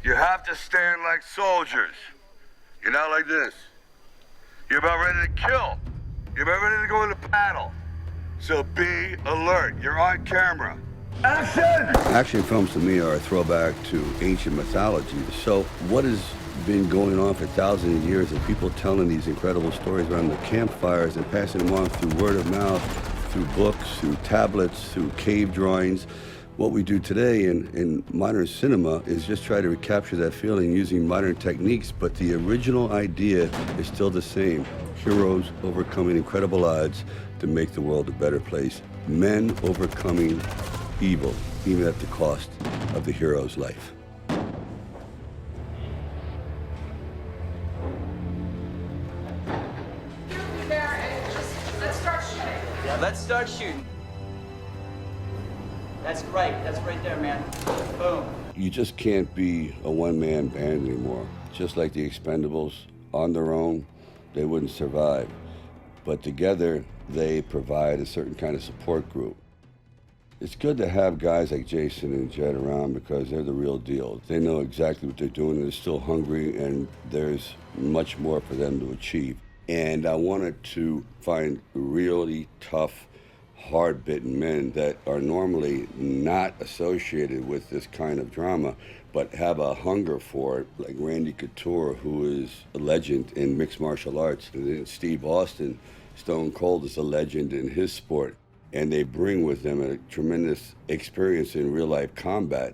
You have to stand like soldiers. You're not like this. You're about ready to kill. You're about ready to go into battle. So be alert. You're on camera. Action! Action films to me are a throwback to ancient mythology. So what has been going on for thousands of years of people telling these incredible stories around the campfires and passing them on through word of mouth, through books, through tablets, through cave drawings. What we do today in modern cinema is just try to recapture that feeling using modern techniques, but the original idea is still the same. Heroes overcoming incredible odds to make the world a better place. Men overcoming evil, even at the cost of the hero's life. Let's start shooting. That's right there, man. Boom. You just can't be a one-man band anymore. Just like the Expendables, on their own, they wouldn't survive. But together, they provide a certain kind of support group. It's good to have guys like Jason and Jed around because they're the real deal. They know exactly what they're doing, they're still hungry, and there's much more for them to achieve. And I wanted to find really tough, hard-bitten men that are normally not associated with this kind of drama, but have a hunger for it, like Randy Couture, who is a legend in mixed martial arts, and then Steve Austin, Stone Cold, is a legend in his sport. And they bring with them a tremendous experience in real-life combat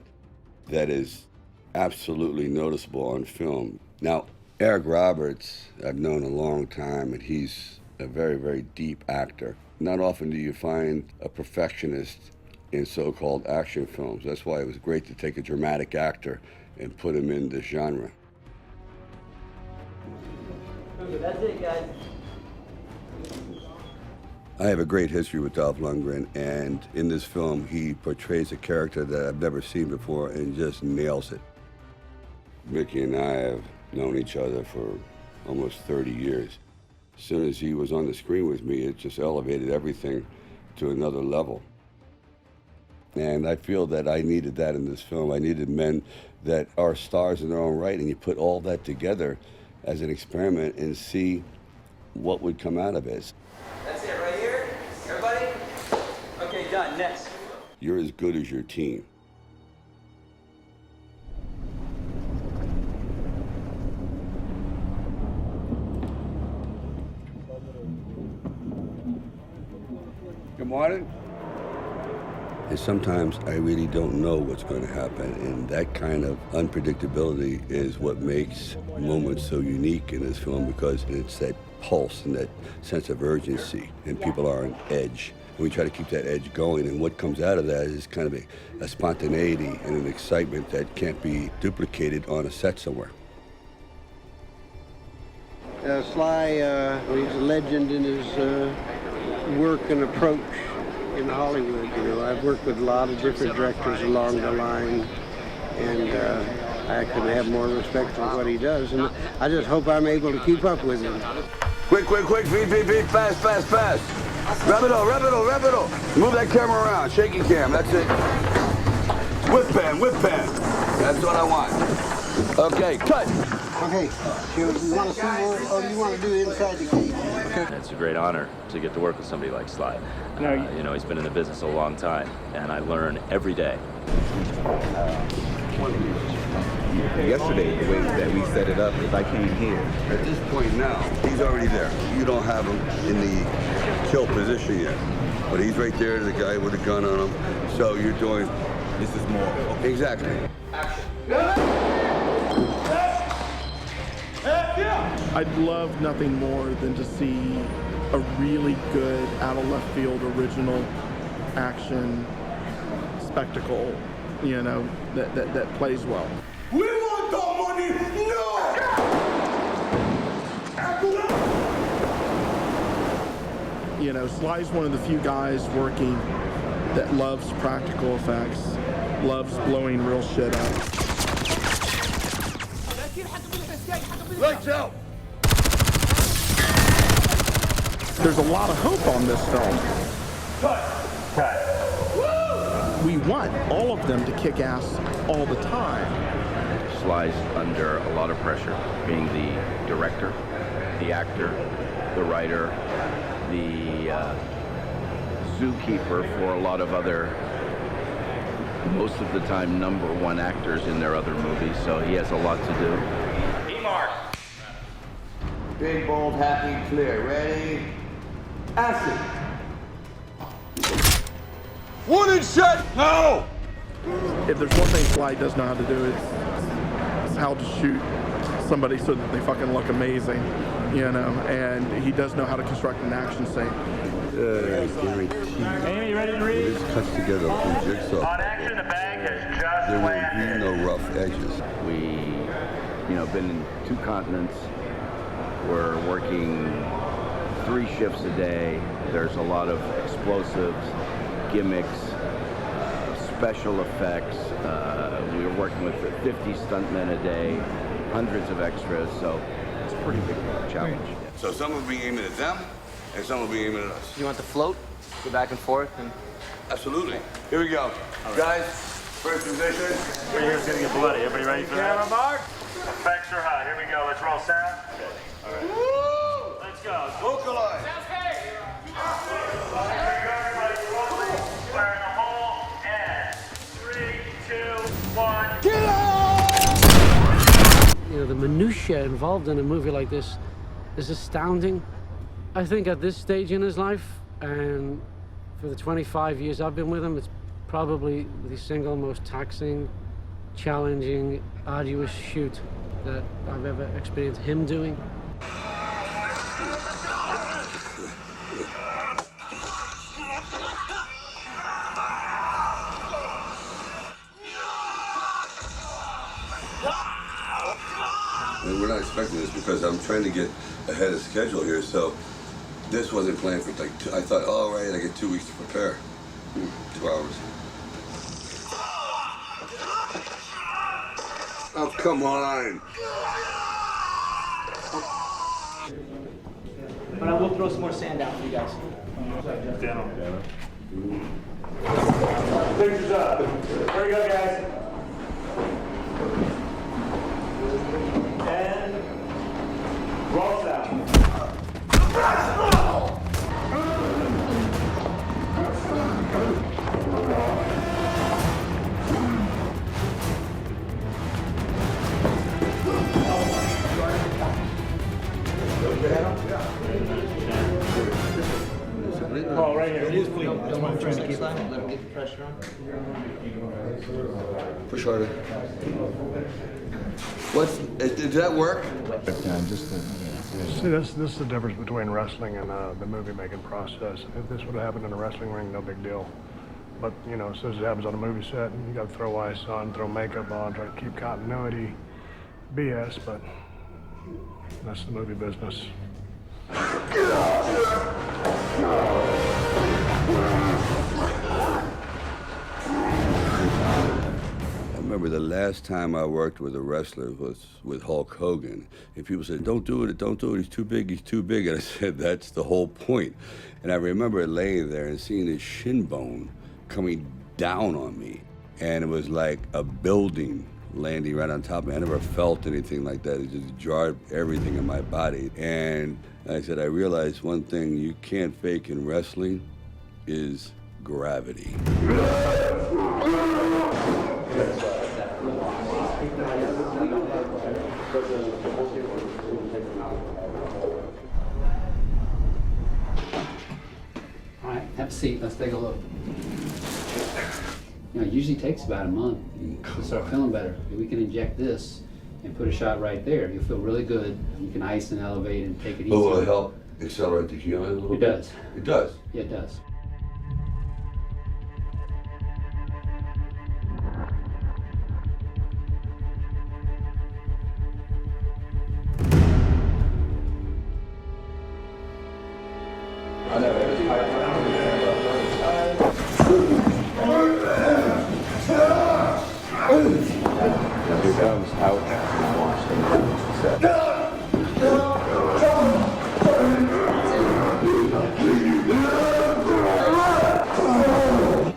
that is absolutely noticeable on film. Now, Eric Roberts, I've known a long time, and he's a very, very deep actor. Not often do you find a perfectionist in so-called action films. That's why it was great to take a dramatic actor and put him in this genre. Okay, that's it, guys. I have a great history with Dolph Lundgren, and in this film, he portrays a character that I've never seen before and just nails it. Mickey and I have known each other for almost 30 years. As soon as he was on the screen with me, it just elevated everything to another level. And I feel that I needed that in this film. I needed men that are stars in their own right, and you put all that together as an experiment and see what would come out of it. That's it right here. Everybody? Okay, done. Next. You're as good as your team. Good morning. And sometimes I really don't know what's going to happen, and that kind of unpredictability is what makes moments so unique in this film, because it's that pulse and that sense of urgency, and people are on edge. And we try to keep that edge going, and what comes out of that is kind of a spontaneity and an excitement that can't be duplicated on a set somewhere. Sly, he's a legend in his work and approach in Hollywood. You know, I've worked with a lot of different directors along the line, and I couldn't have more respect for what he does, and I just hope I'm able to keep up with him. Quick, beat, fast. Rapido. Move that camera around, shaky cam, that's it. Whip pan. That's what I want. Okay, cut. Okay, so you want to see more, or you want to do inside the cage? It's a great honor to get to work with somebody like Sly. You know, he's been in the business a long time, and I learn every day. Yesterday, the way that we set it up is I came here. At this point now, he's already there. You don't have him in the kill position yet, but he's right there, the guy with a gun on him. So you're doing... This is more... Okay. Exactly. I'd love nothing more than to see a really good, out-of-left-field, original action spectacle, you know, that plays well. We want the money now! You know, Sly's one of the few guys working that loves practical effects, loves blowing real shit up. Lights out! There's a lot of hope on this film. We want all of them to kick ass all the time. Sly's under a lot of pressure, being the director, the actor, the writer, the zookeeper for a lot of other, most of the time, #1 actors in their other movies, so he has a lot to do. E-mark. Big, bold, happy, clear. Ready? Action! Wanted shot now! If there's one thing Sly does know how to do, it's how to shoot somebody so that they fucking look amazing, you know, and he does know how to construct an action scene. Amy, you ready to read? This cuts together from jigsaw. On action, the bag has just There will be landed. no rough edges. We, been in 2 continents. We're working 3 shifts a day. There's a lot of explosives, gimmicks, special effects. We were working with 50 stuntmen a day, hundreds of extras, so it's a pretty big challenge. So some will be aiming at them, and some will be aiming at us. You want the float? Go back and forth and... Absolutely. Here we go. Guys, first position. We're here, it's gonna get bloody. Everybody ready for that? Mark. Effects are hot. Here we go. Let's roll sound. Okay. All right. Woo! Let's go. Vocalize. Sounds great. Here we go, everybody. Rolling. Square in the hole. And 3, 2, 1. You know, the minutiae involved in a movie like this is astounding. I think at this stage in his life, and for the 25 years I've been with him, it's probably the single most taxing, challenging, arduous shoot that I've ever experienced him doing. And we're not expecting this because I'm trying to get ahead of schedule here, so this wasn't planned for like I thought, all right, I get 2 weeks to prepare. 2 hours. Oh, come on. But I will throw some more sand out for you guys. Down. Pictures up. Here we go, guys. And roll sound. Oh, right here. It is clean. Don't want to keep let him get the pressure on. Push harder. Did that work? See, this is the difference between wrestling and the movie making process. If this would have happened in a wrestling ring, no big deal. But, as soon as it happens on a movie set, you got to throw ice on, throw makeup on, try to keep continuity. BS, but that's the movie business. I remember the last time I worked with a wrestler was with Hulk Hogan. And people said, don't do it, he's too big. And I said, that's the whole point. And I remember laying there and seeing his shin bone coming down on me. And it was like a building landing right on top of me. I never felt anything like that. It just jarred everything in my body. And I said, I realized one thing you can't fake in wrestling is gravity. All right, have a seat. Let's take a look. It usually takes about a month to start feeling better. We can inject this and put a shot right there. You'll feel really good. You can ice and elevate and take it easy. But will it help accelerate the healing a little bit? It does. It does? Yeah, it does. Here comes out and wash them down.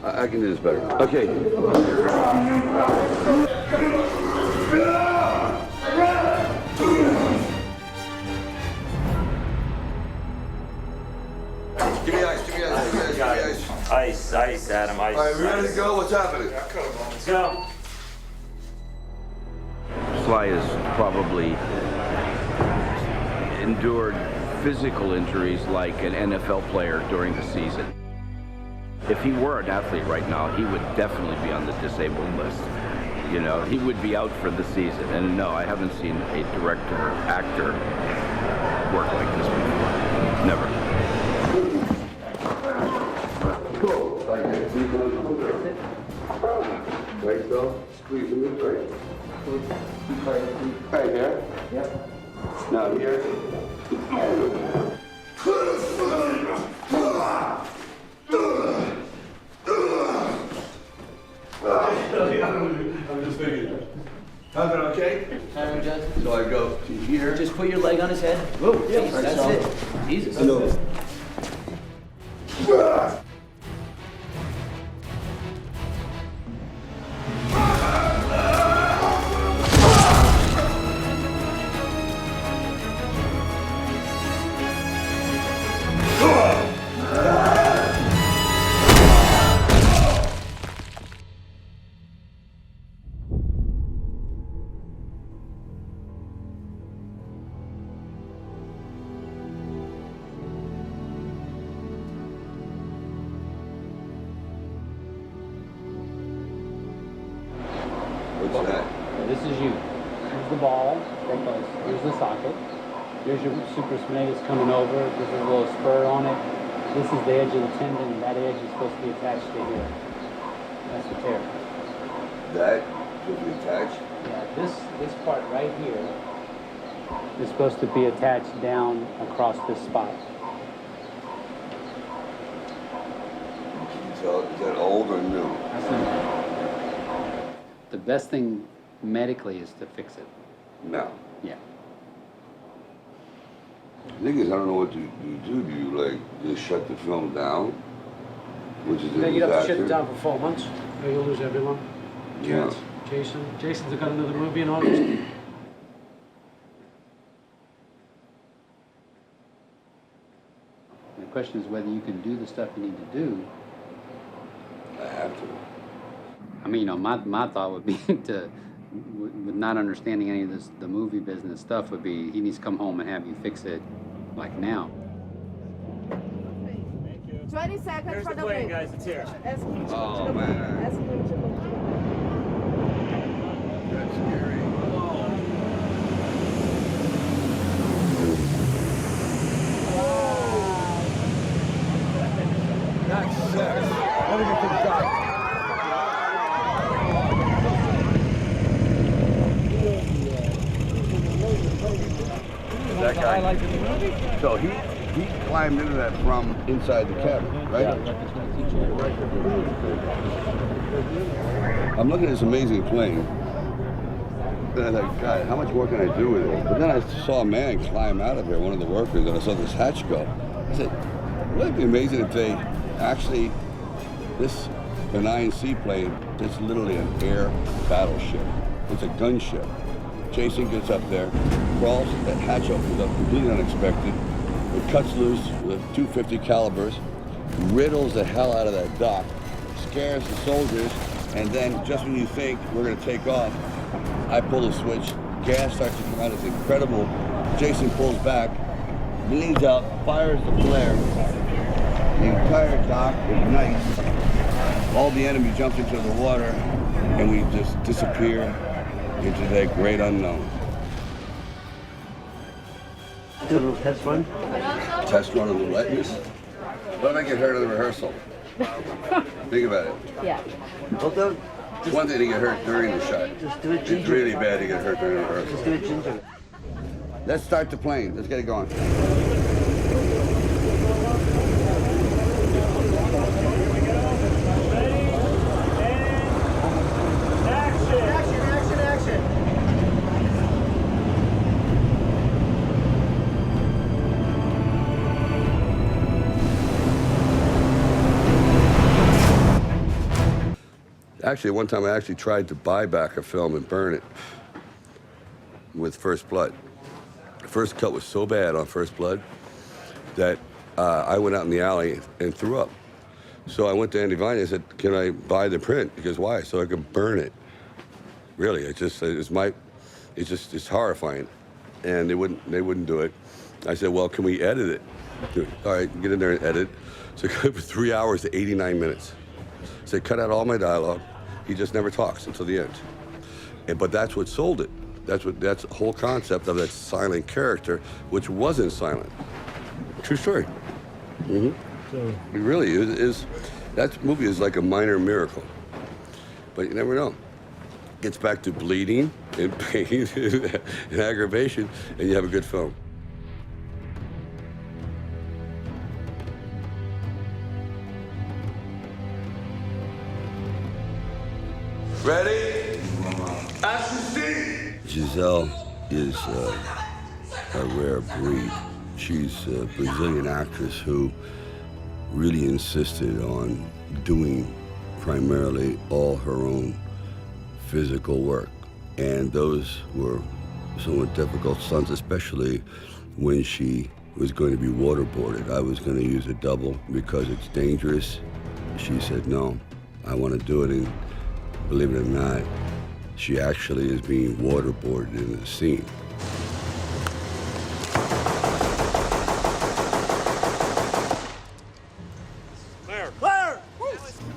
I can do this better. Okay. Ice, Adam, ice. All right, we ready to go? What's happening? Let's go. Sly has probably endured physical injuries like an NFL player during the season. If he were an athlete right now, he would definitely be on the disabled list. You know, he would be out for the season. And no, I haven't seen a director or actor work like this before. Never. Cool. Right, so squeeze them in, right? Right here? Yep. Now here. I'm just thinking. How's it okay? So I go to here. Just put your leg on his head. Whoa, Yep. that's it. Jesus. Hello. What's that? This is you. Here's the ball that goes. Here's the socket. Here's your super spinatus coming over. There's a little spur on it. This is the edge of the tendon. That edge is supposed to be attached to here. That's the tear. That should be attached? Yeah, this part right here is supposed to be attached down across this spot. So is that old or new? The best thing medically is to fix it. No. Yeah. The thing is, I don't know what you do. Do you like just shut the film down? Which is Then you'd have to shut it down for 4 months, or you'll lose everyone. Yeah. Jason's got another movie in August. The question is whether you can do the stuff you need to do. I have to. I mean, you know, my thought would be to, with not understanding any of this, the movie business stuff, would be he needs to come home and have you fix it, like now. 20 seconds Here's for the the plane, wait. guys. It's here. Oh, man. That's scary. That's sex. Let me get to the top. That guy. So he climbed into that from inside the cabin, right? I'm looking at this amazing plane. And I thought, God, how much more can I do with it? But then I saw a man climb out of there, one of the workers, and I saw this hatch go. I said, wouldn't it be amazing if they actually, this benign seaplane, it's literally an air battleship. It's a gunship. Jason gets up there, crawls, that hatch opens up, completely unexpected. It cuts loose with 250 calibers, riddles the hell out of that dock, scares the soldiers, and then just when you think we're gonna take off, I pull the switch, gas starts to come out, it's incredible. Jason pulls back, leans out, fires the flare. The entire dock ignites. All the enemy jumps into the water, and we just disappear into that great unknown. Do a little test run? Test run of the lightness? What if I get hurt in the rehearsal? Think about it. Yeah. Well done. It's one thing to get hurt during the shot. Just do it It's ginger. really bad to get hurt during the rehearsal. Just do it ginger. Let's start the plane. Let's get it going. Actually, one time I actually tried to buy back a film and burn it with First Blood. The first cut was so bad on First Blood that I went out in the alley and threw up. So I went to Andy Vine and I said, can I buy the print? He goes, why? So I could burn it. Really, it's horrifying. And they wouldn't do it. I said, well, can we edit it? All right, get in there and edit. So it cut 3 hours to 89 minutes. So cut out all my dialogue. He just never talks until the end. But that's what sold it. That's the whole concept of that silent character, which wasn't silent. True story. Mm-hmm. So it really is. That movie is like a minor miracle. But you never know. Gets back to bleeding and pain and aggravation, and you have a good film. Ready? Action scene! Giselle is a rare breed. She's a Brazilian actress who really insisted on doing primarily all her own physical work. And those were somewhat difficult stunts, especially when she was going to be waterboarded. I was going to use a double because it's dangerous. She said, no, I want to do it. And believe it or not, she actually is being waterboarded in the scene.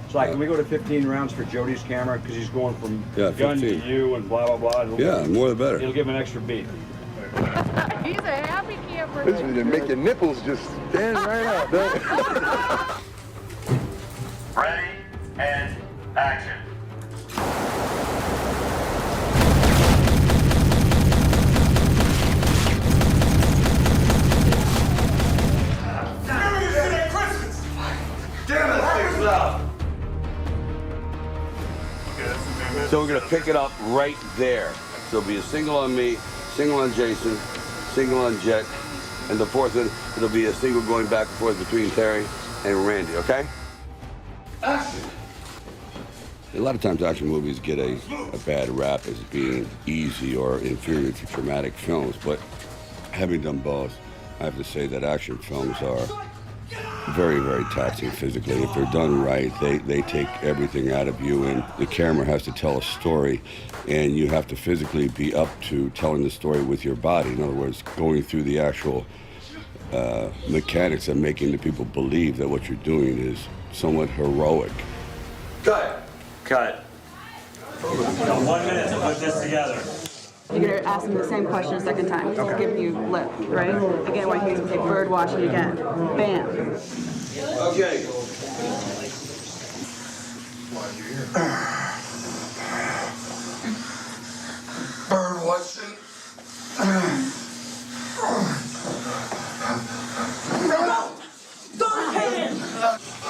So can we go to 15 rounds for Jody's camera? Because he's going from gun 15. to you and blah, blah, blah. Yeah, more the better. It'll give him an extra beat. He's a happy camper. This is to make your nipples just stand right up. Ready and action. Damn it, thing's loud. So we're gonna pick it up right there. So it'll be a single on me, single on Jason, single on Jet, and the fourth one, it'll be a single going back and forth between Terry and Randy, okay? Action! A lot of times action movies get a bad rap as being easy or inferior to dramatic films, but having done both, I have to say that action films are very, very taxing physically. If they're done right, they take everything out of you, and the camera has to tell a story, and you have to physically be up to telling the story with your body. In other words, going through the actual mechanics of making the people believe that what you're doing is somewhat heroic. Cut. Cut. You got 1 minute to put this together. You're gonna ask him the same question a second time. He's giving you lip, right? Again, what he's gonna say, bird watching again. Bam. Okay. Bird watching.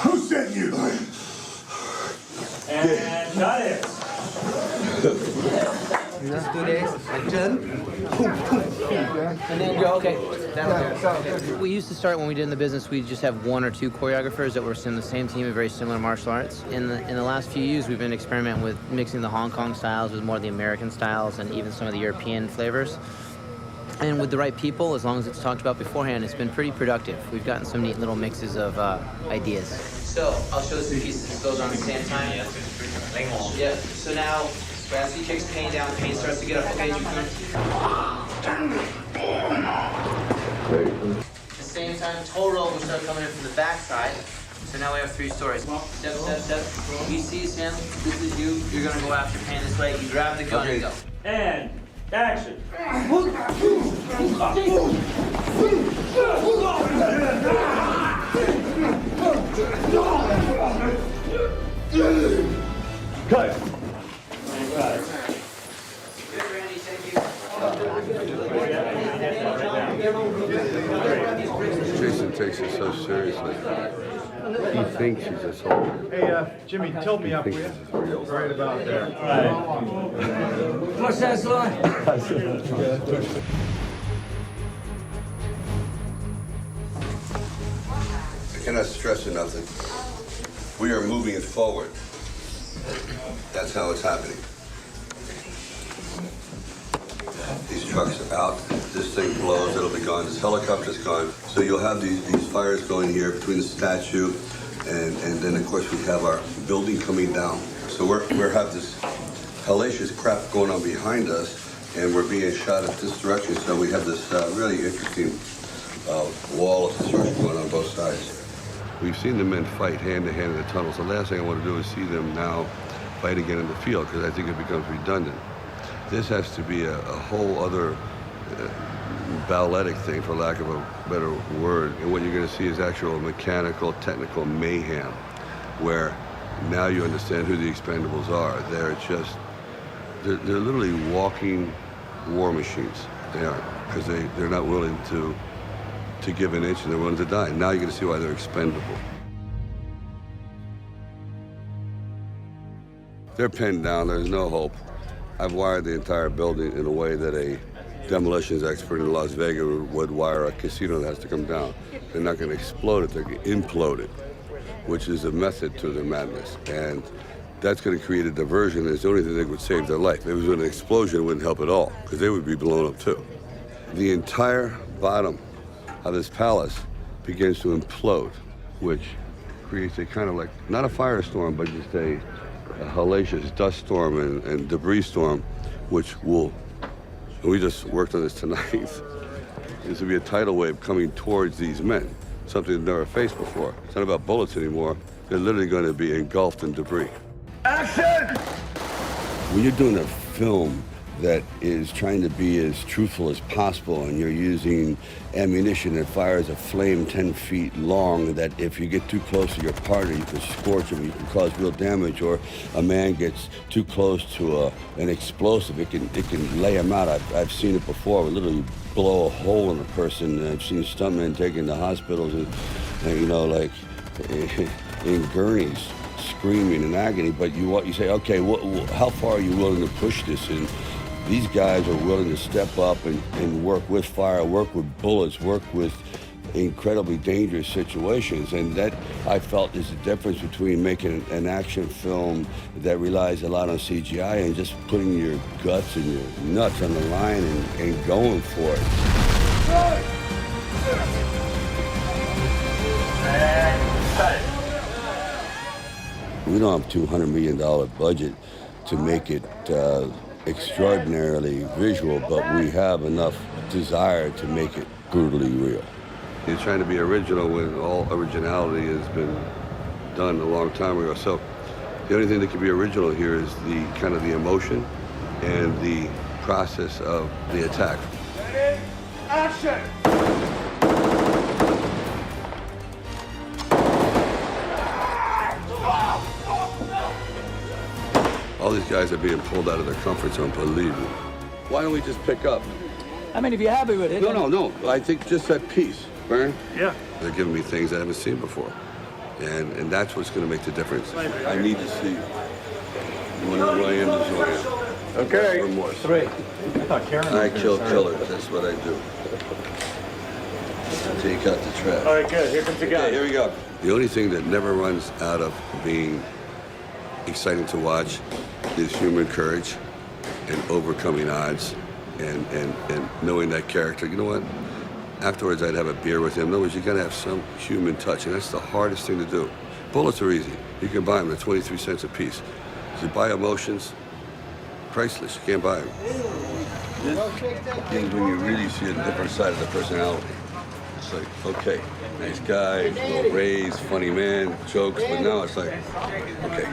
Who sent you? And got it. Just do this and turn. And then go, okay. We used to start when we did in the business, we'd just have 1 or 2 choreographers that were in the same team of very similar martial arts. In the last few years, we've been experimenting with mixing the Hong Kong styles with more of the American styles and even some of the European flavors. And with the right people, as long as it's talked about beforehand, it's been pretty productive. We've gotten some neat little mixes of ideas. So, I'll show some pieces. Those are on the same time. Yeah. So now, as he kicks pain down, pain starts to get up. Okay, At the same time, toe roll will start coming in from the back side. So now we have 3 stories. Step, step, step. He sees him. This is you. You're gonna go after pain this way. You grab the gun and go. And action. Cut. Jason takes it so seriously. He thinks he's a soldier. Hey, Jimmy, tilt me up, will you? Right about there. What's that slide? I cannot stress enough that we are moving it forward. That's how it's happening. These trucks are out, this thing blows, it'll be gone, this helicopter's gone. So you'll have these fires going here between the statue, and then of course we have our building coming down. So we have this hellacious crap going on behind us, and we're being shot at this direction. So we have this really interesting wall of destruction going on both sides. We've seen the men fight hand to hand in the tunnels. The last thing I want to do is see them now fight again in the field, because I think it becomes redundant. This has to be a whole other balletic thing, for lack of a better word. And what you're going to see is actual mechanical, technical mayhem, where now you understand who the Expendables are. They're literally walking war machines. They are, because they're not willing to give an inch, and they're willing to die. Now you're going to see why they're expendable. They're pinned down. There's no hope. I've wired the entire building in a way that a demolitions expert in Las Vegas would wire a casino that has to come down. They're not going to explode it. They're going to implode it, which is a method to their madness. And that's going to create a diversion. It's the only thing that would save their life. If it was an explosion, it wouldn't help at all, because they would be blown up too. The entire bottom of this palace begins to implode, which creates a kind of like, not a firestorm, but just a hellacious dust storm and debris storm, which will, and we just worked on this tonight, this will be a tidal wave coming towards these men, something they've never faced before. It's not about bullets anymore. They're literally going to be engulfed in debris. Action! When you're doing a film that is trying to be as truthful as possible, and you're using ammunition that fires a flame 10 feet long, that if you get too close to your partner, you can scorch him, you can cause real damage, or a man gets too close to an explosive, it can lay him out. I've seen it before. We literally blow a hole in a person. I've seen stuntmen taken to hospitals and you know, like in gurneys, screaming in agony. But you say, okay, how far are you willing to push this? And these guys are willing to step up and work with fire, work with bullets, work with incredibly dangerous situations. And that, I felt, is the difference between making an action film that relies a lot on CGI and just putting your guts and your nuts on the line and going for it. We don't have $200 million budget to make it extraordinarily visual, but we have enough desire to make it brutally real. You're trying to be original when all originality has been done a long time ago. So the only thing that can be original here is the kind of the emotion and the process of the attack. Ready? Action! All these guys are being pulled out of their comfort zone, believe me. Why don't we just pick up? I mean, if you're happy with it. No. I think just that piece, Baron. Yeah. They're giving me things I haven't seen before. And that's what's going to make the difference. I need to see. You want to know who I am? This is who I am. Okay. Remorse. 3. I kill killers. That's what I do. Take out the trash. All right, good. Here comes the guy. Okay, here we go. The only thing that never runs out of being exciting to watch is human courage and overcoming odds and knowing that character. You know what? Afterwards, I'd have a beer with him. In other words, you got to have some human touch, and that's the hardest thing to do. Bullets are easy. You can buy them. They're 23 cents a piece. To buy emotions, priceless. You can't buy them. This is when you really see a different side of the personality. It's like, okay, nice guy, well raised, funny man, jokes, but now it's like, okay,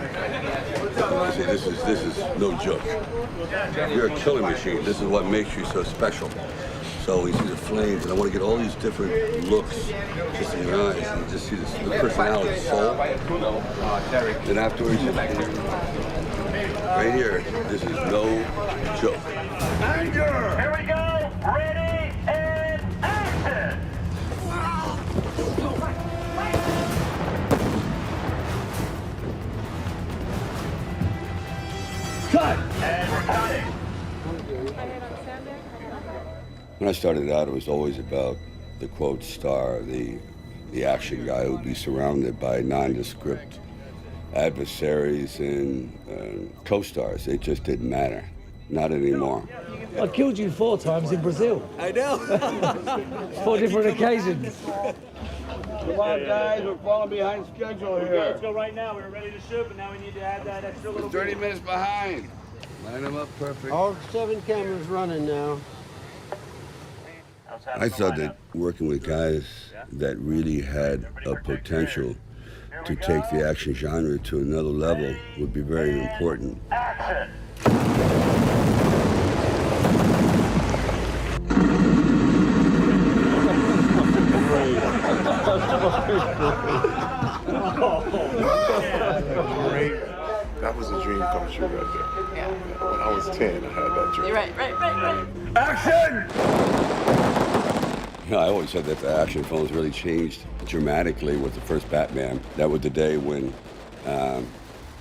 see, this is no joke. You're a killing machine. This is what makes you so special. So we see the flames, and I want to get all these different looks just in your eyes, and just see this, the personality, soul. Then afterwards, right here, this is no joke. Anger! Here we go. Ready and action. Cut! And we're cutting. When I started out, it was always about the quote star, the action guy who would be surrounded by nondescript adversaries and co-stars. It just didn't matter. Not anymore. I killed you 4 times in Brazil. I know. 4 different occasions. Come on, guys, we're falling behind schedule here. Let's go right now. We're ready to shoot, but now we need to add that extra little 30 minutes behind. Line them up perfect. All 7 cameras running now. I thought that working with guys that really had a potential to take the action genre to another level would be very important. Action! Great. That was a dream come true right there. Yeah. When I was 10, I had that dream. You're right. Action! You know, I always said that the action films really changed dramatically with the first Batman. That was the day when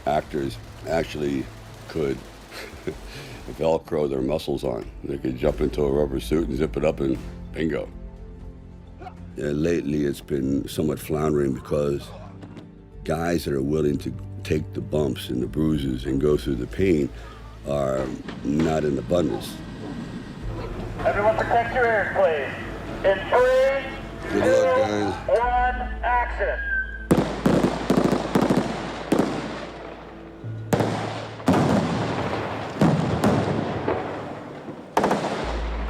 actors actually could Velcro their muscles on. They could jump into a rubber suit and zip it up and bingo. Lately, it's been somewhat floundering because guys that are willing to take the bumps and the bruises and go through the pain are not in abundance. Everyone protect your ears, please. In 3, Good 2, luck, guys. 1, action!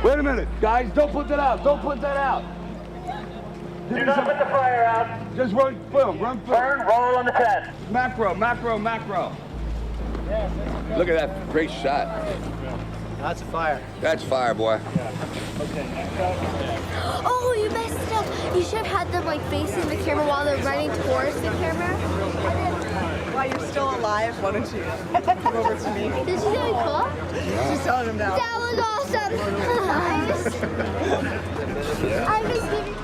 Wait a minute, guys, don't put that out. Don't put that out. Do not put the fire out. Just run film. Turn, roll on the 10. Macro. Look at that, great shot. That's a fire. That's fire, boy. Oh, you messed it up. You should have had them like facing the camera while they're running towards the camera. While you're still alive, why don't you come over to me? Did you really cool? She's telling him now. That was awesome. I was giving.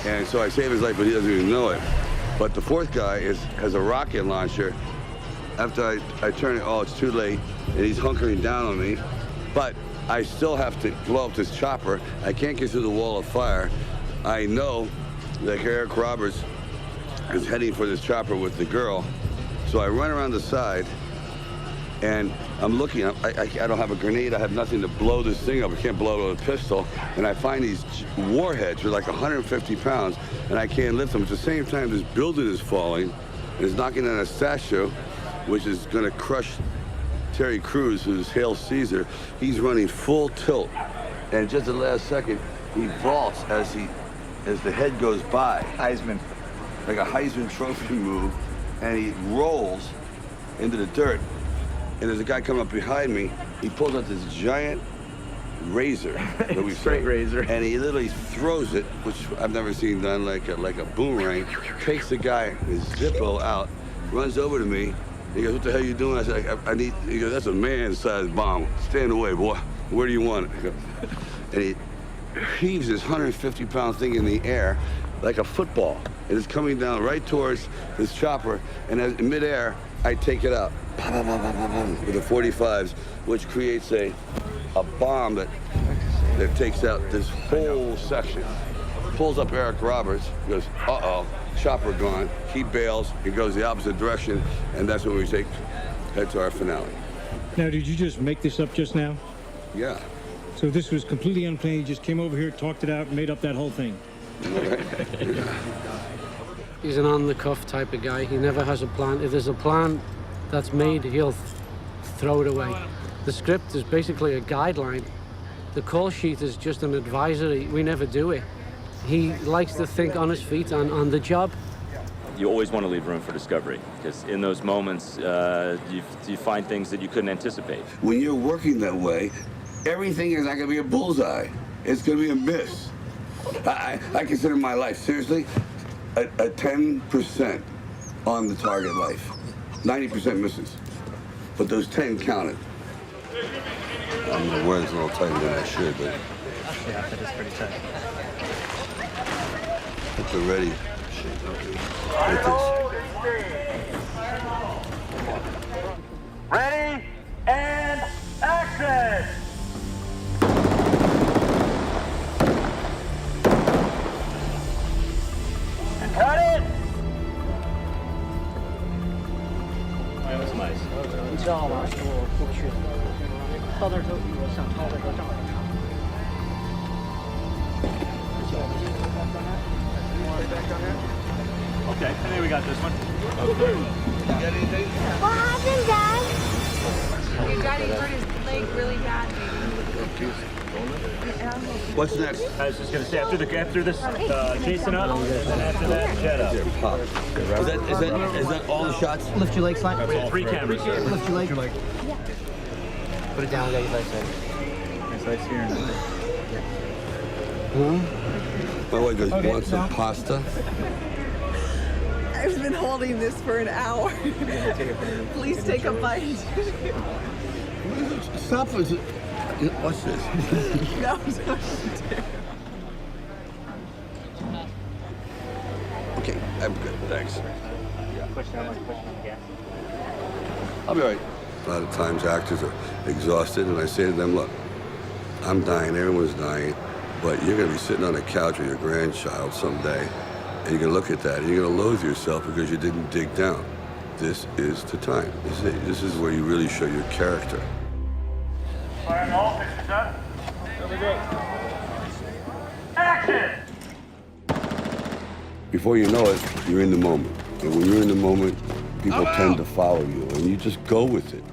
And so I saved his life, but he doesn't even know it. But the fourth guy has a rocket launcher. After I turn it, oh, it's too late, and he's hunkering down on me. But I still have to blow up this chopper. I can't get through the wall of fire. I know that Eric Roberts is heading for this chopper with the girl. So I run around the side, and I'm looking. I don't have a grenade. I have nothing to blow this thing up. I can't blow it with a pistol. And I find these warheads. They're like 150 pounds, and I can't lift them. At the same time, this building is falling, and it's knocking down a statue, which is going to crush Terry Crews, who's Hail Caesar. He's running full tilt, and just at the last second, he vaults as the head goes by. Heisman. Like a Heisman Trophy move, and he rolls into the dirt. And there's a guy coming up behind me. He pulls out this giant razor, that we Straight razor, and he literally throws it, which I've never seen done, like a boomerang. Takes the guy, his Zippo out, runs over to me. He goes, "What the hell are you doing?" I said, "I need." He goes, "That's a man-sized bomb. Stand away, boy. Where do you want it?" I go, and he heaves this 150-pound thing in the air like a football, and it's coming down right towards this chopper. And as, in midair, I take it out with the 45s, which creates a bomb that takes out this whole section. Pulls up Eric Roberts, goes, "Uh-oh, chopper gone." He bails, he goes the opposite direction, and that's when we head to our finale. Now, did you just make this up just now? Yeah. So this was completely unplanned, you just came over here, talked it out, and made up that whole thing? He's an on-the-cuff type of guy. He never has a plan. If there's a plan that's made, he'll throw it away. The script is basically a guideline. The call sheet is just an advisory. We never do it. He likes to think on his feet and on the job. You always want to leave room for discovery, because in those moments, you find things that you couldn't anticipate. When you're working that way, everything is not going to be a bullseye. It's going to be a miss. I consider my life, seriously, a 10% on the target life. 90% misses. But those 10 counted. I'm going to wear this a little tighter than I should, but... Yeah, that is pretty tight. Get the ready. Get this. Ready, and action! Cut it! That was nice. 你知道吗？是我过去的，到那儿之后，我想抄这个照片。Okay, I think we got this one. What happened, Dad? Your daddy hurt his leg really bad, baby. What's next? I was just gonna say after this, Jason up, and after that, Jet up. Pop. Is that all the shots? Lift your leg slightly. We have 3 cameras. Lift your leg. Put it down. We got your leg side. Nice legs here. My wife goes, you want some pasta? I've been holding this for an hour. Please take a bite. Stop. What's this? No, Okay, I'm good. Thanks. Pushing on the gas. I'll be all right. A lot of times actors are exhausted, and I say to them, look, I'm dying, everyone's dying, but you're going to be sitting on a couch with your grandchild someday, and you're going to look at that, and you're going to loathe yourself because you didn't dig down. This is the time. This is where you really show your character. Fire in all, pictures up. Action! Before you know it, you're in the moment. And when you're in the moment, people tend to follow you, and you just go with it.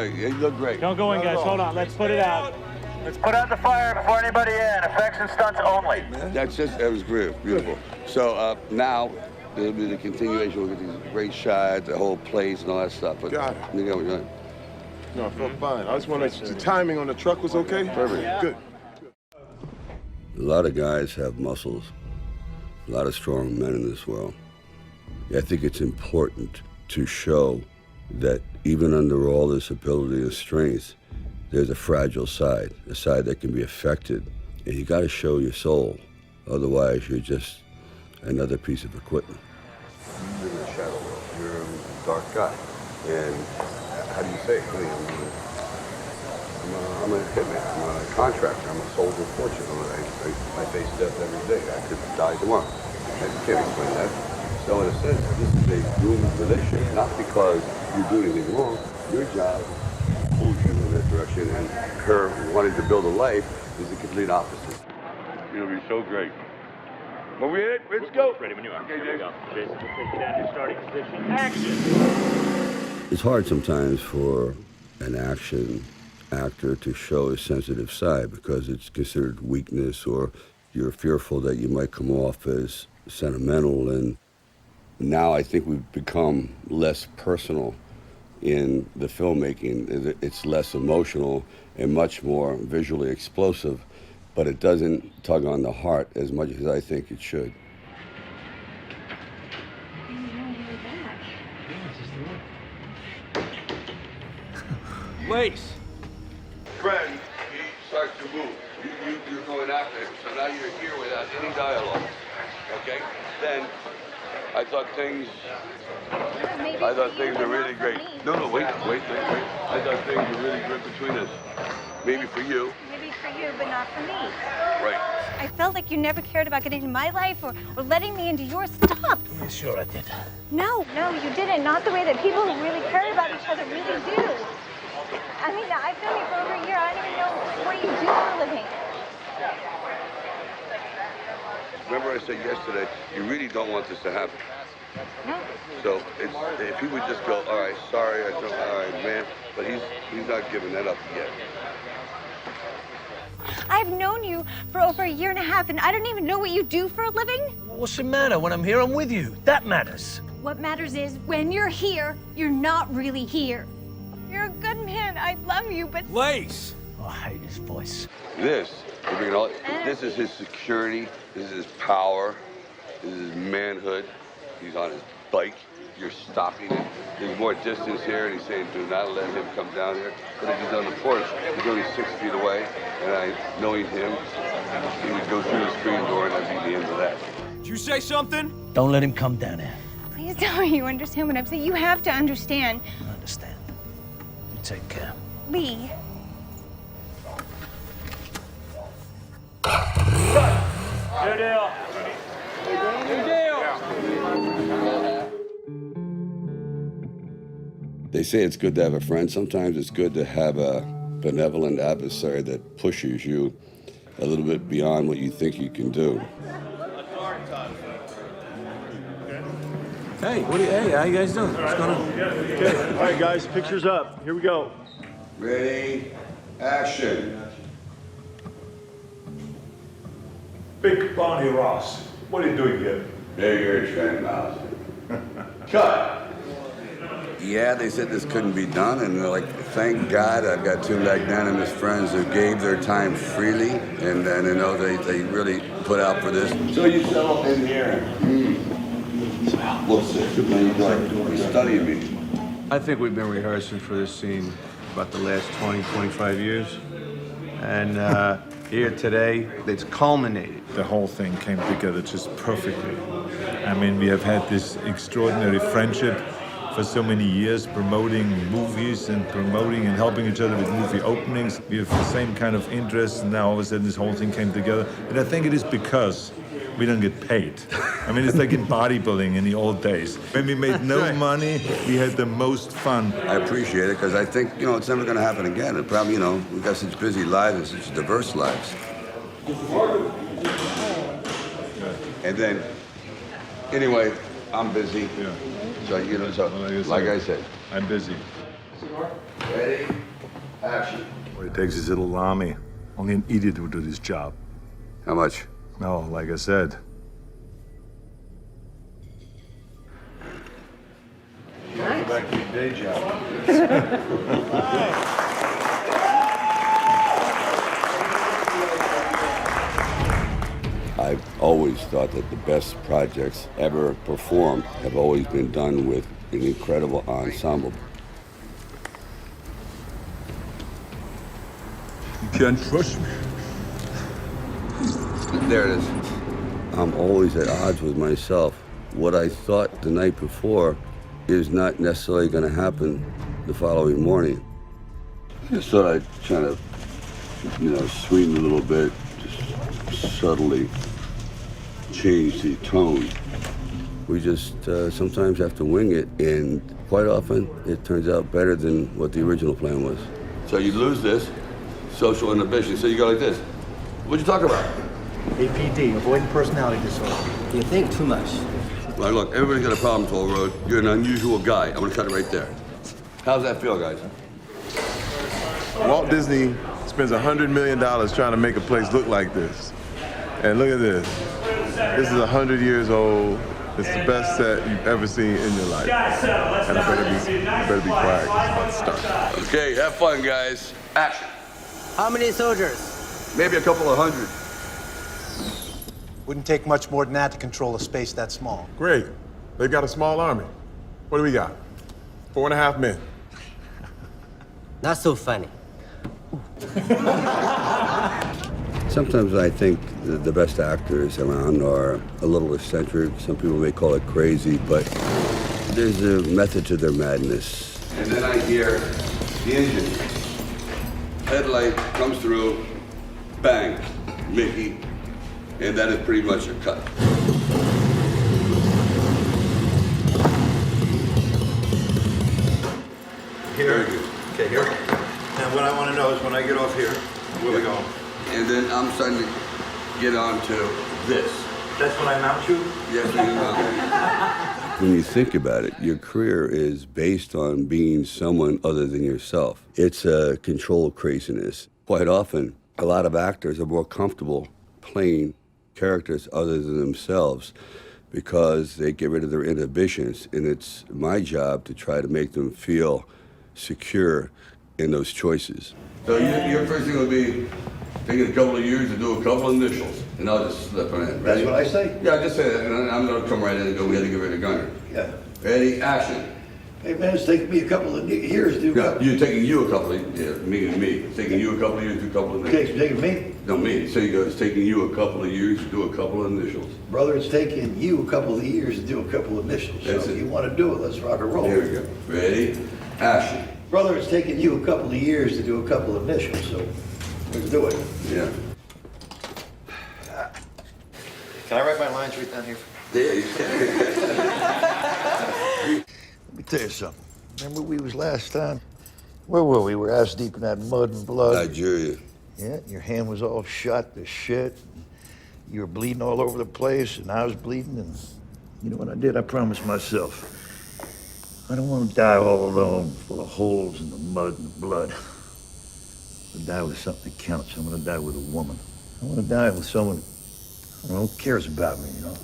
You look great. Don't go in, guys. Hold on. Let's put it out. Let's put out the fire before anybody in. Effects and stunts only. That was great. Beautiful. So now, there'll be the continuation. We'll get these great shots, the whole place and all that stuff. But, Got it. You know, No, I felt fine. I just want to, the timing on the truck was okay? Perfect. Good. A lot of guys have muscles. A lot of strong men in this world. I think it's important to show that even under all this ability and strength, there's a fragile side, a side that can be affected. And you got to show your soul. Otherwise, you're just another piece of equipment. You're in the shadow world. You're a dark guy. And how do you say it? I'm a hitman. I'm a contractor. I'm a soldier of fortune. I face death every day. I could die tomorrow. I can't explain that. So in a sense, this is a doomed relationship, not because you're doing anything wrong. Your job pulls you in that direction, and her wanting to build a life is the complete opposite. It'll be so great. Are we in? Let's go. Ready when you are. Okay, here we go. Jason, we'll take you down to your starting position. Action! It's hard sometimes for an action actor to show a sensitive side because it's considered weakness, or you're fearful that you might come off as sentimental. And now I think we've become less personal in the filmmaking. It's less emotional and much more visually explosive, but it doesn't tug on the heart as much as I think it should. Lace. Friend, he starts to move. You're going after him, so now you're here without any dialogue. Okay? Then I thought things were really great. No, wait. I thought things were really great between us. Maybe for you. Maybe for you, but not for me. Right. I felt like you never cared about getting into my life or letting me into yours. Stop. Yeah, sure I did. No, you didn't. Not the way that people who really care about each other really do. I mean, I've known you for over a year. I don't even know what you do for a living. Remember I said yesterday, you really don't want this to happen. No. So if he would just go, all right, sorry, all right, man, but he's not giving that up yet. I've known you for over a year and a half, and I don't even know what you do for a living. What's the matter? When I'm here, I'm with you. That matters. What matters is when you're here, you're not really here. You're a good man. I love you, but... Lace! Oh, I hate his voice. This is his security, this is his power, this is his manhood. He's on his bike, you're stopping it. There's more distance here, and he's saying, do not let him come down here. But if he's on the porch, he's only 6 feet away, and knowing him, he would go through the screen door, and that'd be the end of that. Did you say something? Don't let him come down here. Please That's not what you understand what I'm saying. You have to understand. I understand. You take care. Lee. New deal. New deal. They say it's good to have a friend. Sometimes it's good to have a benevolent adversary that pushes you a little bit beyond what you think you can do. Hey, hey, how you guys doing? What's going on? Okay, all right, guys, pictures up. Here we go. Ready, action. Big Barney Ross, what are you doing here? Bigger trend mouse. Cut. Yeah, they said this couldn't be done, and they're like, thank God I've got two magnanimous friends who gave their time freely, and you know they really put out for this. So you settle in here. What's it? You studying me. I think we've been rehearsing for this scene about the last 20, 25 years. And here today, it's culminated. The whole thing came together just perfectly. I mean, we have had this extraordinary friendship for so many years, promoting movies and promoting and helping each other with movie openings. We have the same kind of interests, and now all of a sudden this whole thing came together. And I think it is because we don't get paid. I mean, it's like in bodybuilding in the old days. When we made no money, we had the most fun. I appreciate it, because I think, you know, it's never going to happen again. And probably, you know, we've got such busy lives and such diverse lives. And then, anyway, I'm busy. Yeah. So, you know, so, like I said. I'm busy. Ready, action. What it takes is a little army. Only an idiot would do this job. How much? No, like I said. Nice. Back to your day job. I've always thought that the best projects ever performed have always been done with an incredible ensemble. You can't trust me. There it is. I'm always at odds with myself. What I thought the night before is not necessarily going to happen the following morning. I just thought I'd kind of, you know, sweeten a little bit, just subtly change the tone. We just sometimes have to wing it, and quite often it turns out better than what the original plan was. So you lose this social inhibition, so you go like this. What'd you talk about? APD, avoidant personality disorder. You think too much. Well, look, everybody's got a problem, Toll Road. You're an unusual guy. I'm gonna cut it right there. How's that feel, guys? Walt Disney spends $100 million trying to make a place look like this. And look at this. This is 100 years old. It's the best set you've ever seen in your life. And I better be quiet, 'cause it's about to start. Okay, have fun, guys. Action. How many soldiers? Maybe a couple of hundred. Wouldn't take much more than that to control a space that small. Great. They've got a small army. What do we got? 4.5 men. Not so funny. Sometimes I think the best actors around are a little eccentric. Some people may call it crazy, but there's a method to their madness. And then I hear the engine. Headlight comes through, bang, Mickey, and that is pretty much a cut. Here. Okay, here. And what I want to know is when I get off here, where we going? And then I'm starting to get on to this. That's when I mount you? Yes, you know. When you think about it, your career is based on being someone other than yourself. It's a controlled craziness. Quite often, a lot of actors are more comfortable playing characters other than themselves because they get rid of their inhibitions, and it's my job to try to make them feel secure in those choices. So your first thing will be taking a couple of years to do a couple of initials, and I'll just slip on in. That's what I say? Yeah, just say that, and I'm gonna come right in and go, we had to get rid of Gunner. Yeah. Ready, action. Hey man, it's taken me a couple of years to do. Yeah, you're taking you a couple of, yeah, me and me. It's taking you a couple of years to do a couple of Okay, things. so taking me? No, me. So you go, it's taking you a couple of years to do a couple of initials. Brother, it's taking you a couple of years to do a couple of initials. That's so it. if you want to do it, let's rock and roll. There we go. Ready? Action. Brother, it's taken you a couple of years to do a couple of initials, so let's do it. Yeah. Can I write my lines right down here? Yeah, you can. Let me tell you something. Remember we was last time? Where were we? We were ass deep in that mud and blood. Nigeria. Yeah, your hand was all shot to shit. You were bleeding all over the place, and I was bleeding, and you know what I did? I promised myself, I don't want to die all alone, full of holes in the mud and the blood. I want to die with something that counts. I want to die with a woman. I want to die with someone who cares about me, you know.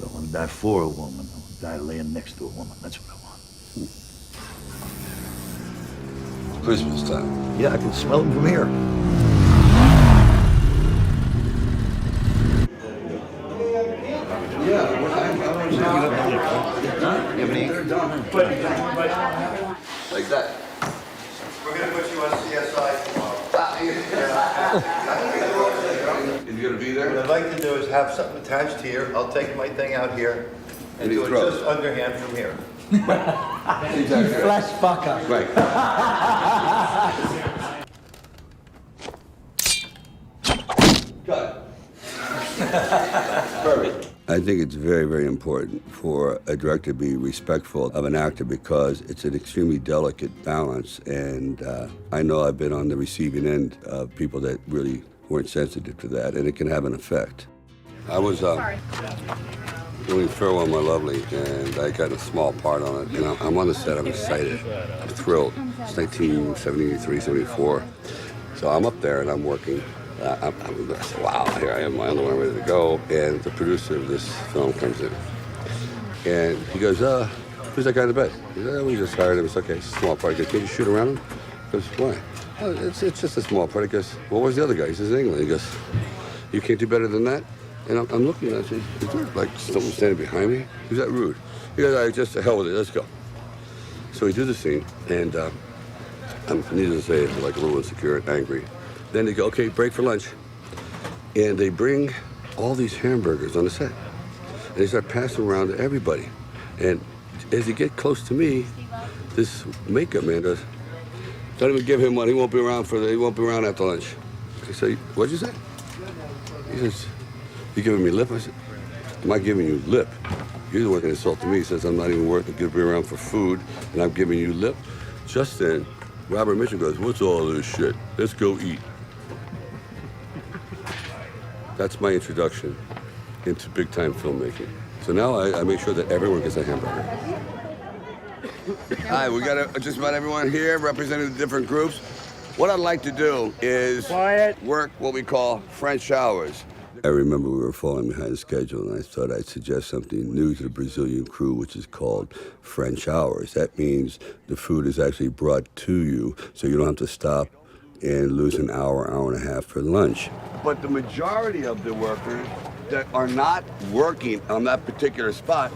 But I want to die for a woman. I want to die laying next to a woman. That's what I want. Christmas time. Yeah, I can smell them from here. Like that. We're going to put you on CSI tomorrow. Is you gonna be there? What I'd like to do is have something attached here. I'll take my thing out here and do it just underhand from here. Exactly. Flash fucker. Right. Cut. Perfect. I think it's very, very important for a director to be respectful of an actor because it's an extremely delicate balance. And I know I've been on the receiving end of people that really weren't sensitive to that, and it can have an effect. I was doing Farewell, My Lovely, and I got a small part on it. And I'm on the set, I'm excited, I'm thrilled. It's 1973, 74. So I'm up there and I'm working. I said, wow, here I am, my underwear ready to go. And the producer of this film comes in. And he goes, who's that guy in the bed? He goes, we just hired him, it's okay, it's a small part. He goes, can you shoot around him? He goes, why? Oh, it's just a small part. He goes, well, where's the other guy? He says, in England. He goes, you can't do better than that? And I'm looking at it, I say, is there like someone standing behind me? Is that rude? He goes, all right, just to hell with it, let's go. So we do the scene, and I'm needless to say, I'm like a little insecure and angry. Then they go, okay, break for lunch. And they bring all these hamburgers on the set. And they start passing around to everybody. And as you get close to me, this makeup man goes, don't even give him one, he won't be around after lunch. I say, what'd you say? He says, you giving me lip? I said, am I giving you lip? You're the one that insulted me. He says, I'm not even worth it to be around for food, and I'm giving you lip. Just then, Robert Mitchum goes, what's all this shit? Let's go eat. That's my introduction into big-time filmmaking. So now I make sure that everyone gets a hamburger. Hi, we got just about everyone here representing the different groups. What I'd like to do is work what we call French hours. I remember we were falling behind schedule, and I thought I'd suggest something new to the Brazilian crew, which is called French hours. That means the food is actually brought to you, so you don't have to stop and lose an hour, hour and a half for lunch. But the majority of the workers that are not working on that particular spot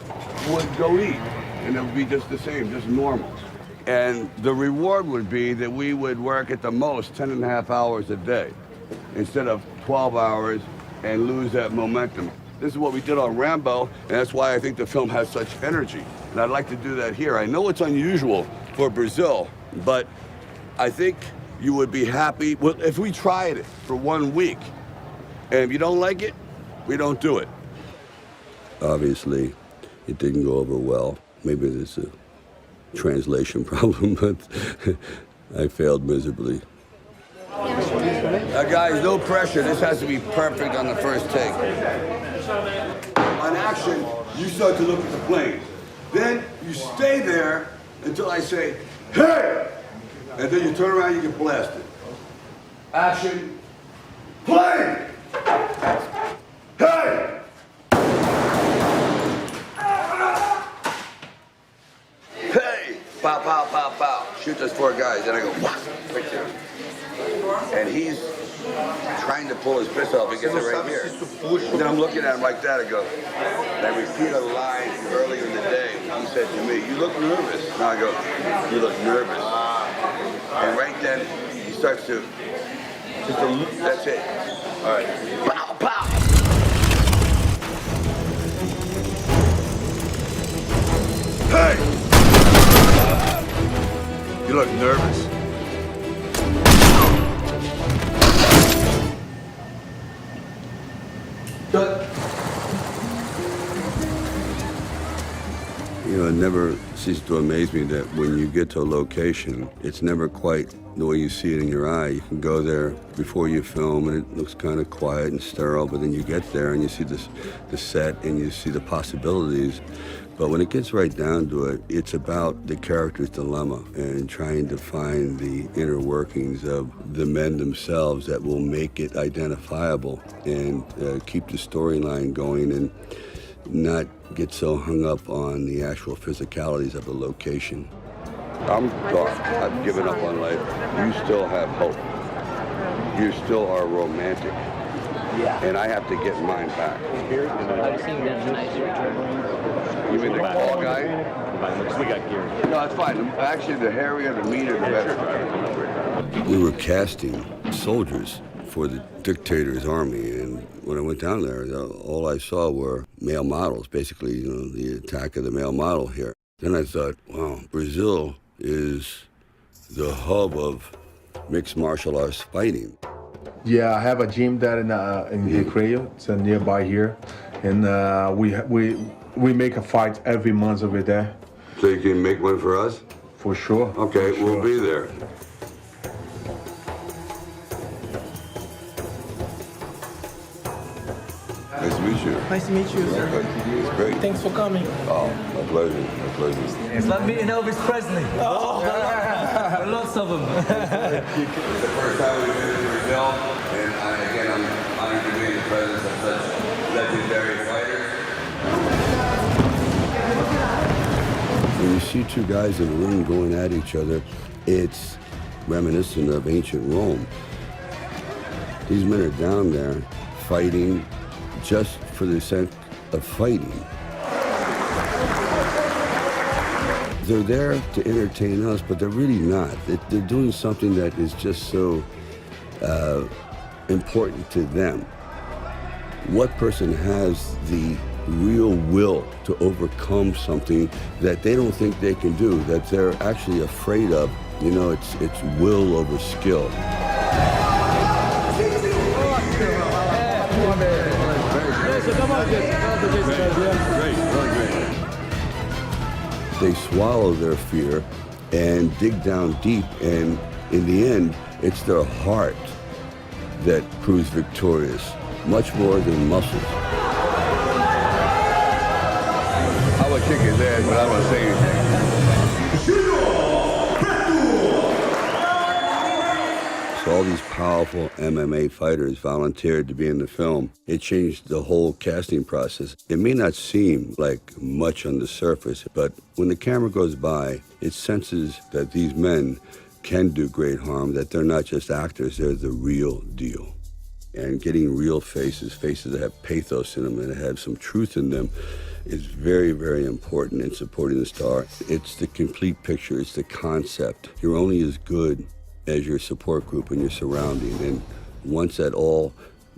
would go eat, and it would be just the same, just normal. And the reward would be that we would work at the most 10.5 hours a day instead of 12 hours and lose that momentum. This is what we did on Rambo, and that's why I think the film has such energy. And I'd like to do that here. I know it's unusual for Brazil, but I think you would be happy if we tried it for 1 week. And if you don't like it, we don't do it. Obviously, it didn't go over well. Maybe there's a translation problem, but I failed miserably. Guys, no pressure. This has to be perfect on the first take. On action, you start to look at the plane. Then you stay there until I say, hey! And then you turn around, you get blasted. Action. Plane! Hey! Hey! Pow, pow, pow, pow. Shoot those 4 guys. And I go, wah! Right there. And he's trying to pull his pistol off. He gets it right here. And then I'm looking at him like that. I go, and I repeat a line earlier in the day. He said to me, you look nervous. And I go, you look nervous. And right then, he starts to, that's it. All right. Pow, pow. Hey! You look nervous. Good. You know, it never ceases to amaze me that when you get to a location, it's never quite the way you see it in your eye. You can go there before you film and it looks kind of quiet and sterile, but then you get there and you see the set and you see the possibilities. But when it gets right down to it, it's about the character's dilemma and trying to find the inner workings of the men themselves that will make it identifiable and keep the storyline going and not get so hung up on the actual physicalities of the location. I'm gone. I've given up on life. You still have hope. You still are romantic. Yeah. And I have to get mine back. I've seen them tonight. You mean the tall guy? We got gear. No, it's fine. Actually, the hairier, the meaner, the better. We were casting soldiers for the dictator's army, and when I went down there, all I saw were male models, basically, you know, the attack of the male model here. Then I thought, wow, Brazil is the hub of mixed martial arts fighting. Yeah, I have a gym there in Recreio. It's nearby here, and we make a fight every month over there. So you can make one for us? For sure. Okay, for sure. We'll be there. Nice to meet you. Nice to meet you, sir. It's great. Thanks for coming. Oh, my pleasure. My pleasure. It's like meeting Elvis Presley. Oh, lots of them. It's the first time we've been in Brazil, and I'm honored to be in the presence of such legendary fighters. When you see two guys in a ring going at each other, it's reminiscent of ancient Rome. These men are down there fighting just for the sake of fighting. They're there to entertain us, but they're really not. They're doing something that is just so important to them. What person has the real will to overcome something that they don't think they can do, that they're actually afraid of? You know, it's will over skill. They swallow their fear and dig down deep, and in the end, it's their heart that proves victorious, much more than muscles. I would kick his ass, but I don't say anything. So all these powerful MMA fighters volunteered to be in the film. It changed the whole casting process. It may not seem like much on the surface, but when the camera goes by, it senses that these men can do great harm, that they're not just actors, they're the real deal. And getting real faces that have pathos in them and have some truth in them, is very, very important in supporting the star. It's the complete picture, it's the concept. You're only as good as your support group and your surrounding. And once that all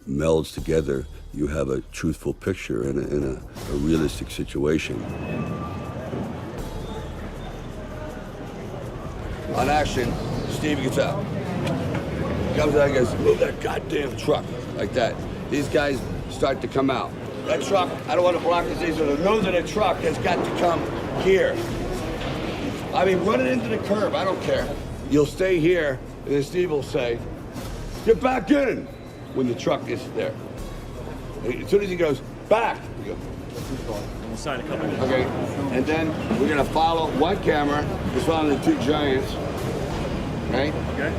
melds together, you have a truthful picture in a realistic situation. On action, Steve gets out. Comes out and goes, move that goddamn truck, like that. These guys start to come out. That truck, I don't want to block this, so the nose of the truck has got to come here. I mean, run it into the curb, I don't care. You'll stay here, and then Steve will say, get back in, when the truck is there. As soon as he goes, back, you go. We'll sign a couple. Okay, and then we're gonna follow one camera, is following the two giants, right? Okay.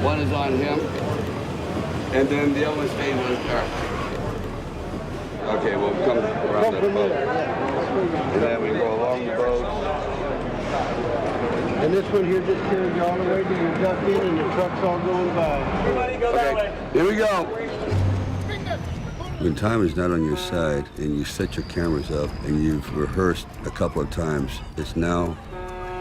One is on him, and then the other one stays on the car. Okay, we'll come around that boat. And then we go along the boat. And this one here just carries you all the way to your duck in and the truck's all going by. Everybody go that way. Here we go. When time is not on your side and you set your cameras up and you've rehearsed a couple of times, it's now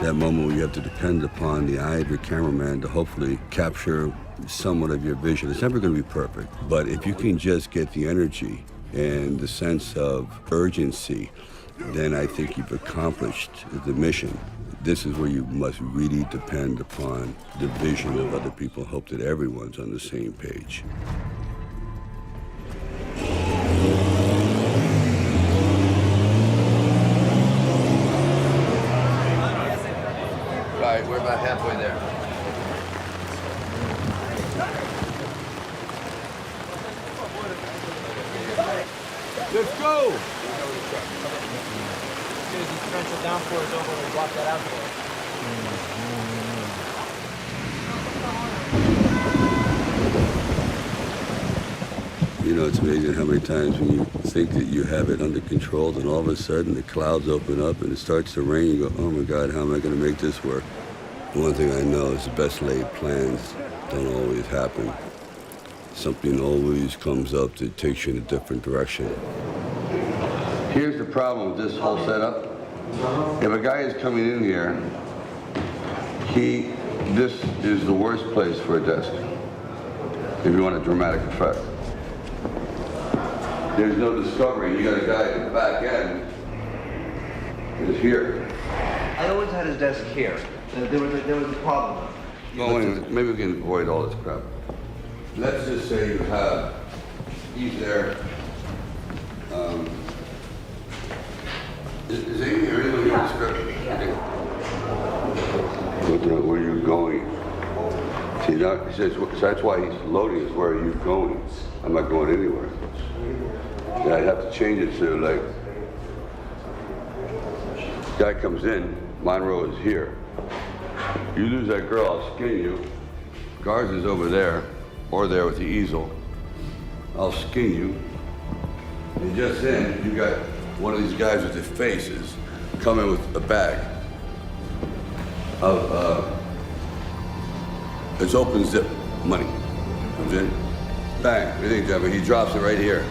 that moment where you have to depend upon the eye of your cameraman to hopefully capture somewhat of your vision. It's never going to be perfect, but if you can just get the energy and the sense of urgency, then I think you've accomplished the mission. This is where you must really depend upon the vision of other people. Hope that everyone's on the same page. All right, we're about halfway there. Let's go! As soon as the torrential downpour is over, we'll block that out for You know, it's amazing how many times when you think that you have it under control, and all of a sudden the clouds open up and it starts to rain. You go, oh my God, how am I going to make this work? One thing I know is the best laid plans don't always happen. Something always comes up that takes you in a different direction. Here's the problem with this whole setup. If a guy is coming in here, this is the worst place for a desk, if you want a dramatic effect. There's no discovery. You got a guy at the back end is here. I always had his desk here. There was a problem. Well, wait a minute. Maybe we can avoid all this crap. Let's just say you have, he's there. Is Amy or anyone in the script? Where are you going? See, now, he says, so that's why he's loading is where are you going? I'm not going anywhere. And I'd have to change it to like, guy comes in, Monroe is here. You lose that girl, I'll skin you. Garza is over there, or there with the easel. I'll skin you. And just then, you got one of these guys with the faces coming with a bag of, it's open zip money. Comes in, bang, everything, Jeffrey. He drops it right here.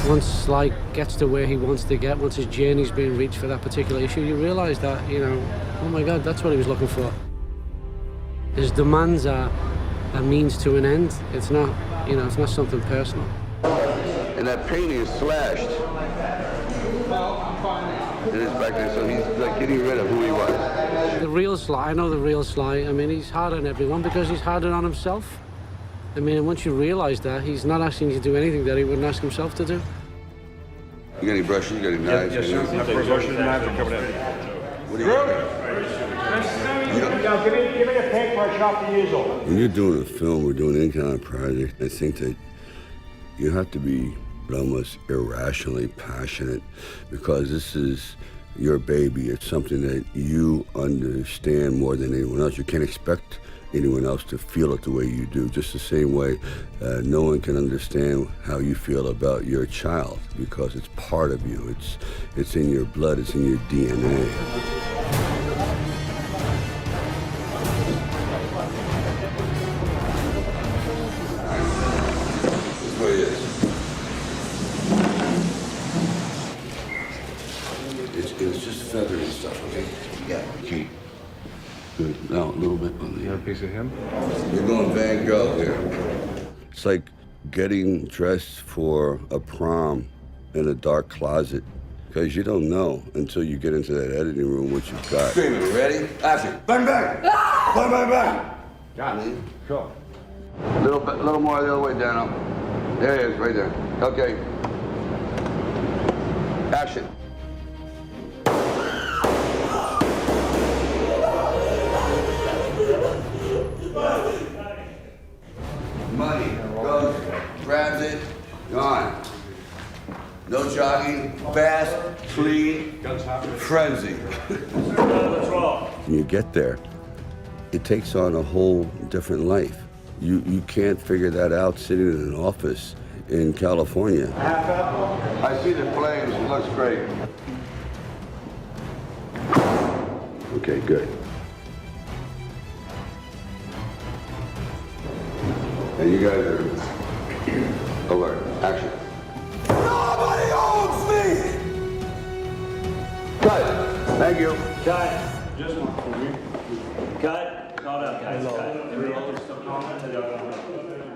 Once Sly gets to where he wants to get, once his journey's been reached for that particular issue, you realize that, you know, oh my God, that's what he was looking for. His demands are a means to an end. It's not, you know, it's not something personal. And that painting is slashed. It is back there, so he's like getting rid of who he was. The real Sly, I know the real Sly, I mean, he's hard on everyone because he's hard on himself. I mean, once you realize that, he's not asking you to do anything that he wouldn't ask himself to do. You got any brushes? You got any knives? Yes, sir. Brushes and knives are covered in. What do you got? Give me a paintbrush off the easel. When you're doing a film or doing any kind of project, I think that you have to be almost irrationally passionate because this is your baby. It's something that you understand more than anyone else. You can't expect anyone else to feel it the way you do. Just the same way no one can understand how you feel about your child because it's part of you. It's in your blood, it's in your DNA. That's what it is. It's just feather and stuff, okay? Yeah. Okay. Good. Now a little bit on the. You have a piece of him? You're going Van Gogh here. It's like getting dressed for a prom in a dark closet because you don't know until you get into that editing room what you've got. Screaming, ready? Action! Bang bang! Bang bang bang! Got it. Cool. A little more the other way down. There it is, right there. Okay. Action. Money goes, grabs it, gone. No jogging, fast, clean, frenzy. When you get there, it takes on a whole different life. You can't figure that out sitting in an office in California. I see the flames, it looks great. Okay, good. And you guys are alert. Action. Nobody owns me! Cut. Thank you. Cut. Just one for me. Cut. Hold up, guys. Cut. Everybody else still calling?